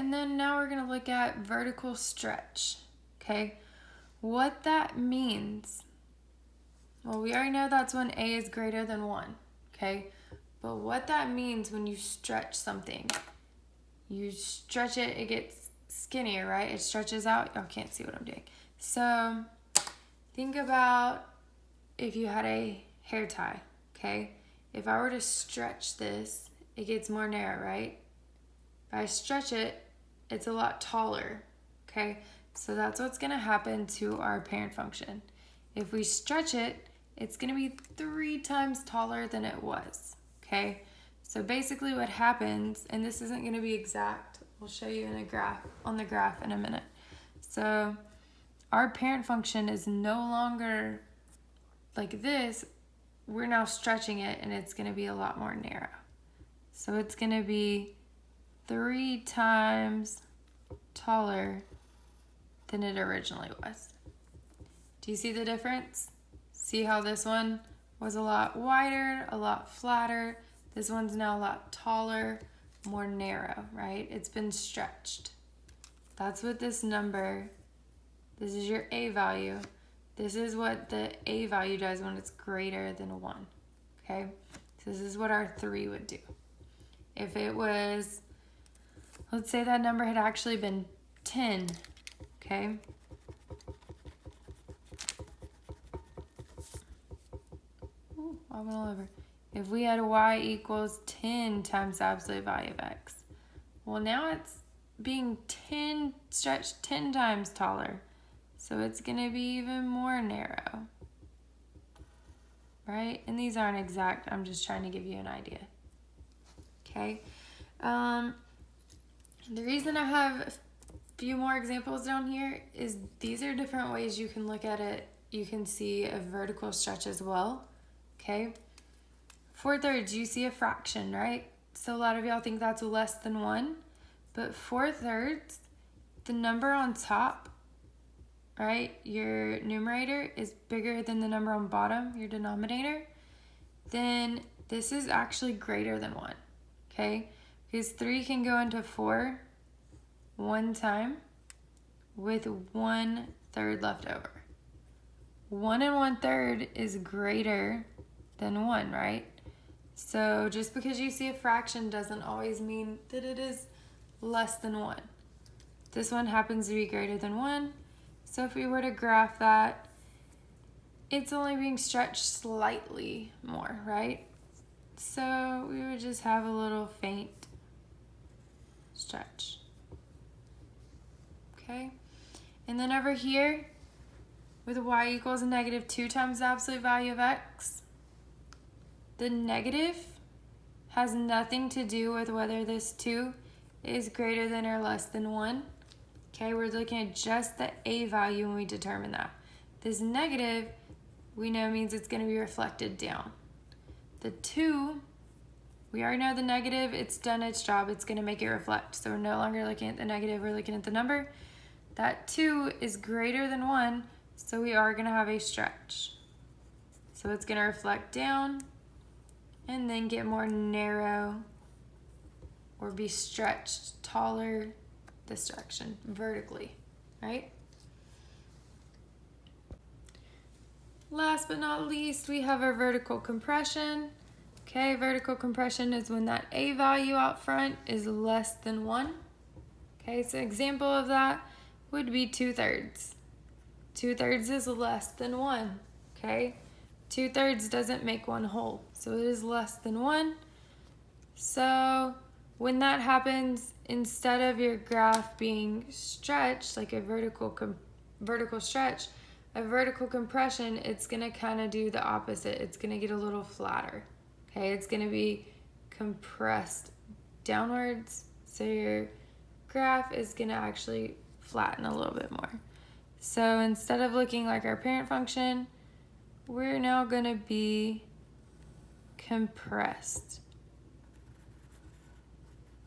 and then now we're gonna look at vertical stretch, okay? What that means, well, we already know that's when A is greater than 1, okay? But what that means when you stretch something, you stretch it, it gets skinnier, right? It stretches out. Y'all can't see what I'm doing. So think about if you had a hair tie, okay? If I were to stretch this, it gets more narrow, right? If I stretch it, it's a lot taller, okay? So that's what's gonna happen to our parent function. If we stretch it, it's gonna be 3 times taller than it was, okay? So basically what happens, and this isn't gonna be exact, we'll show you in a graph, on the graph in a minute. So our parent function is no longer like this, we're now stretching it and it's gonna be a lot more narrow. So it's gonna be 3 times taller than it originally was. Do you see the difference? See how this one was a lot wider, a lot flatter. This one's now a lot taller, more narrow, right? It's been stretched. That's what this number, this is your A value. This is what the A value does when it's greater than 1, okay? So this is what our 3 would do. If it was, let's say that number had actually been 10, okay? Ooh, I went all over. If we had y equals 10 times the absolute value of x, well, now it's being stretched 10 times taller. So it's gonna be even more narrow, right? And these aren't exact, I'm just trying to give you an idea, okay? The reason I have a few more examples down here is these are different ways you can look at it. You can see a vertical stretch as well, okay? 4/3, you see a fraction, right? So a lot of y'all think that's less than 1, but 4/3, the number on top, right, your numerator is bigger than the number on bottom, your denominator, then this is actually greater than 1, okay? Because 3 can go into 4 one time with 1/3 left over. 1 and 1/3 is greater than 1, right? So just because you see a fraction doesn't always mean that it is less than 1. This one happens to be greater than 1. So if we were to graph that, it's only being stretched slightly more, right? So we would just have a little faint stretch. Okay? And then over here, with y equals -2 times the absolute value of x, the negative has nothing to do with whether this 2 is greater than or less than 1. Okay, we're looking at just the A value when we determine that. This negative, we know means it's going to be reflected down. The 2, we already know the negative, it's done its job, it's going to make it reflect. So we're no longer looking at the negative, we're looking at the number. That 2 is greater than 1, so we are going to have a stretch. So it's going to reflect down and then get more narrow or be stretched taller this direction, vertically, right? Last but not least, we have our vertical compression. Okay, vertical compression is when that A value out front is less than 1. Okay, so example of that would be 2/3. 2/3 is less than 1, okay? 2/3 doesn't make 1 whole, so it is less than 1. So when that happens, instead of your graph being stretched, like a vertical stretch, a vertical compression, it's gonna kind of do the opposite. It's gonna get a little flatter, okay? It's gonna be compressed downwards, so your graph is gonna actually flatten a little bit more. So instead of looking like our parent function, we're now gonna be compressed.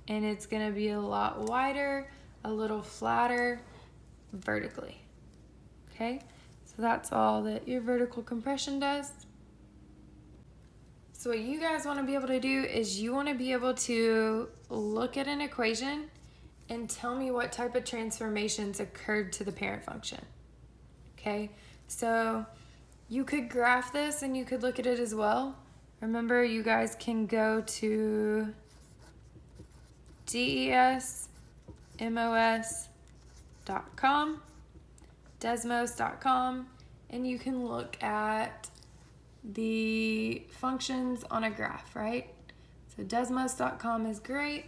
And it's gonna be a lot wider, a little flatter vertically, okay? So that's all that your vertical compression does. So what you guys wanna be able to do is you wanna be able to look at an equation and tell me what type of transformations occurred to the parent function. Okay, so you could graph this and you could look at it as well. Remember, you guys can go to desmos.com, desmos.com, and you can look at the functions on a graph, right? So desmos.com is great.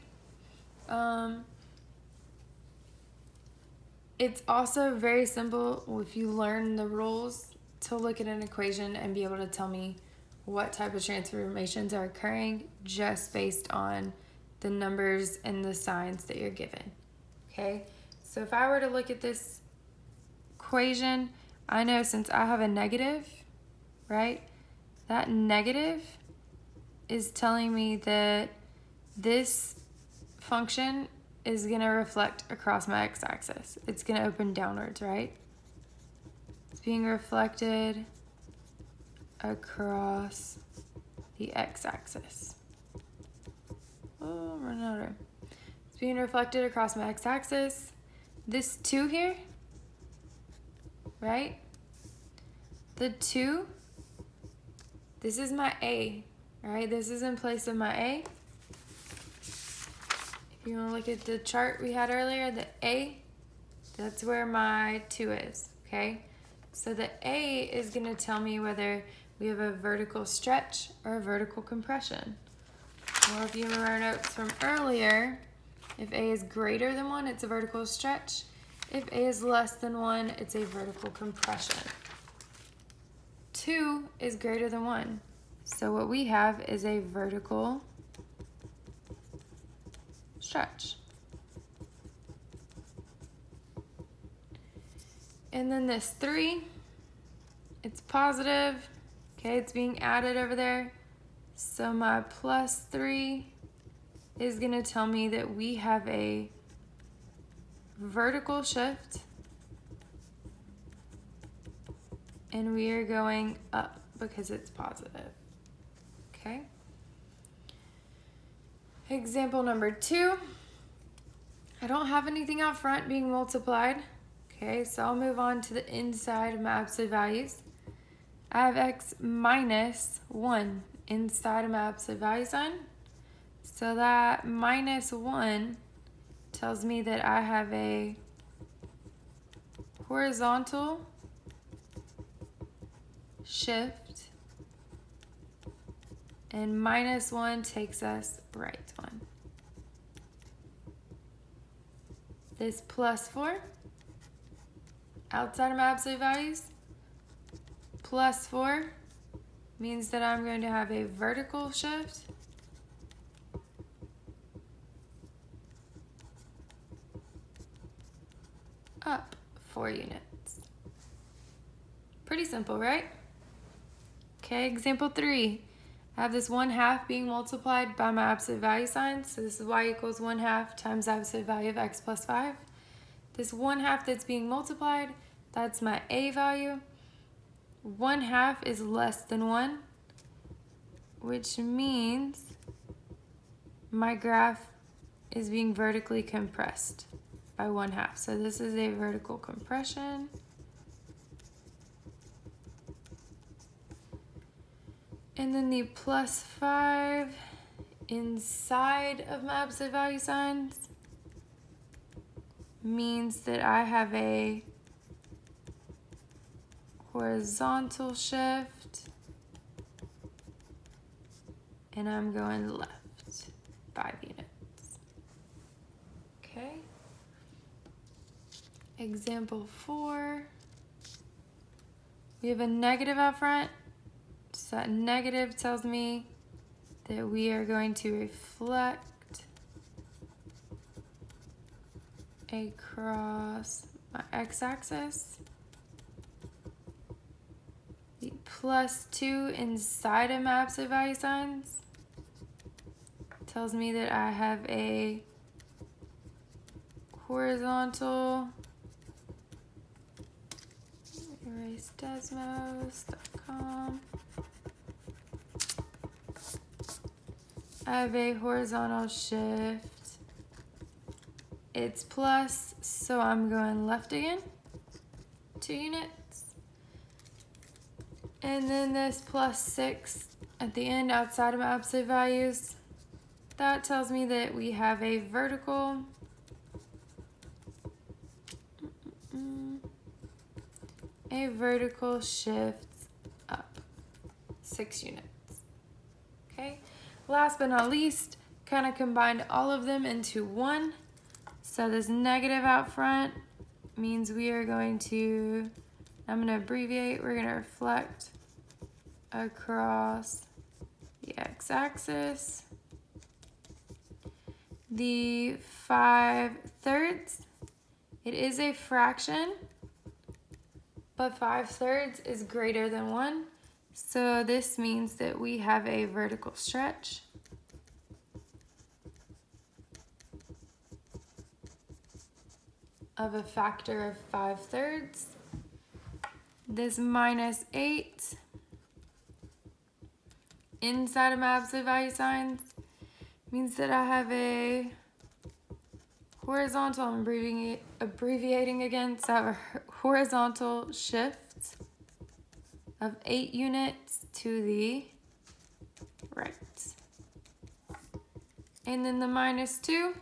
It's also very simple if you learn the rules to look at an equation and be able to tell me what type of transformations are occurring just based on the numbers and the signs that you're given. Okay, so if I were to look at this equation, I know since I have a negative, right, that negative is telling me that this function is going to reflect across my x-axis. It's going to open downwards, right? It's being reflected across the x-axis. Oh, I'm running out of room. It's being reflected across my x-axis. This 2 here, right? The 2, this is my A, right? This is in place of my A. If you want to look at the chart we had earlier, the A, that's where my 2 is, okay? So the A is going to tell me whether we have a vertical stretch or a vertical compression. Or if you remember our notes from earlier, if A is greater than 1, it's a vertical stretch. If A is less than 1, it's a vertical compression. 2 is greater than 1. So what we have is a vertical stretch. And then this 3, it's positive. Okay, it's being added over there. So my plus 3 is going to tell me that we have a vertical shift and we are going up because it's positive. Okay. Example number 2. I don't have anything out front being multiplied. Okay, so I'll move on to the inside of my absolute values. I have x minus 1 inside of my absolute value sign. So that minus 1 tells me that I have a horizontal shift, and minus 1 takes us right 1. This plus 4, outside of my absolute values, plus 4 means that I'm going to have a vertical shift up 4 units. Pretty simple, right? Okay, example 3. I have this 1/2 being multiplied by my absolute value sign. So this is y equals 1/2 times the absolute value of x plus 5. This 1/2 that's being multiplied, that's my a value. 1/2 is less than 1, which means my graph is being vertically compressed by 1/2. So this is a vertical compression. And then the plus 5 inside of my absolute value signs means that I have a horizontal shift and I'm going left 5 units. Okay. Example 4. We have a negative out front. So that negative tells me that we are going to reflect across my x-axis. The plus 2 inside of my absolute value signs tells me that I have a horizontal, erase desmos.com. I have a horizontal shift it's plus, so I'm going left again, 2 units. And then this plus 6 at the end outside of my absolute values, that tells me that we have a vertical shift up 6 units. Okay, last but not least, kind of combined all of them into one. So this negative out front means we are going to, I'm going to abbreviate, we're going to reflect across the x-axis. The 5/3, it is a fraction, but 5/3 is greater than 1. So this means that we have a vertical stretch of a factor of 5/3. This -8 inside of my absolute value signs means that I have a horizontal, I'm abbreviating again, so I have a horizontal shift of 8 units to the right. And then the -2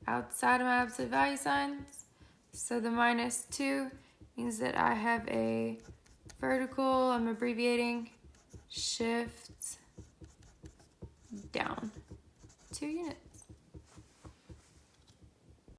outside of my absolute value signs. So the -2 means that I have a vertical, I'm abbreviating, shift down 2 units.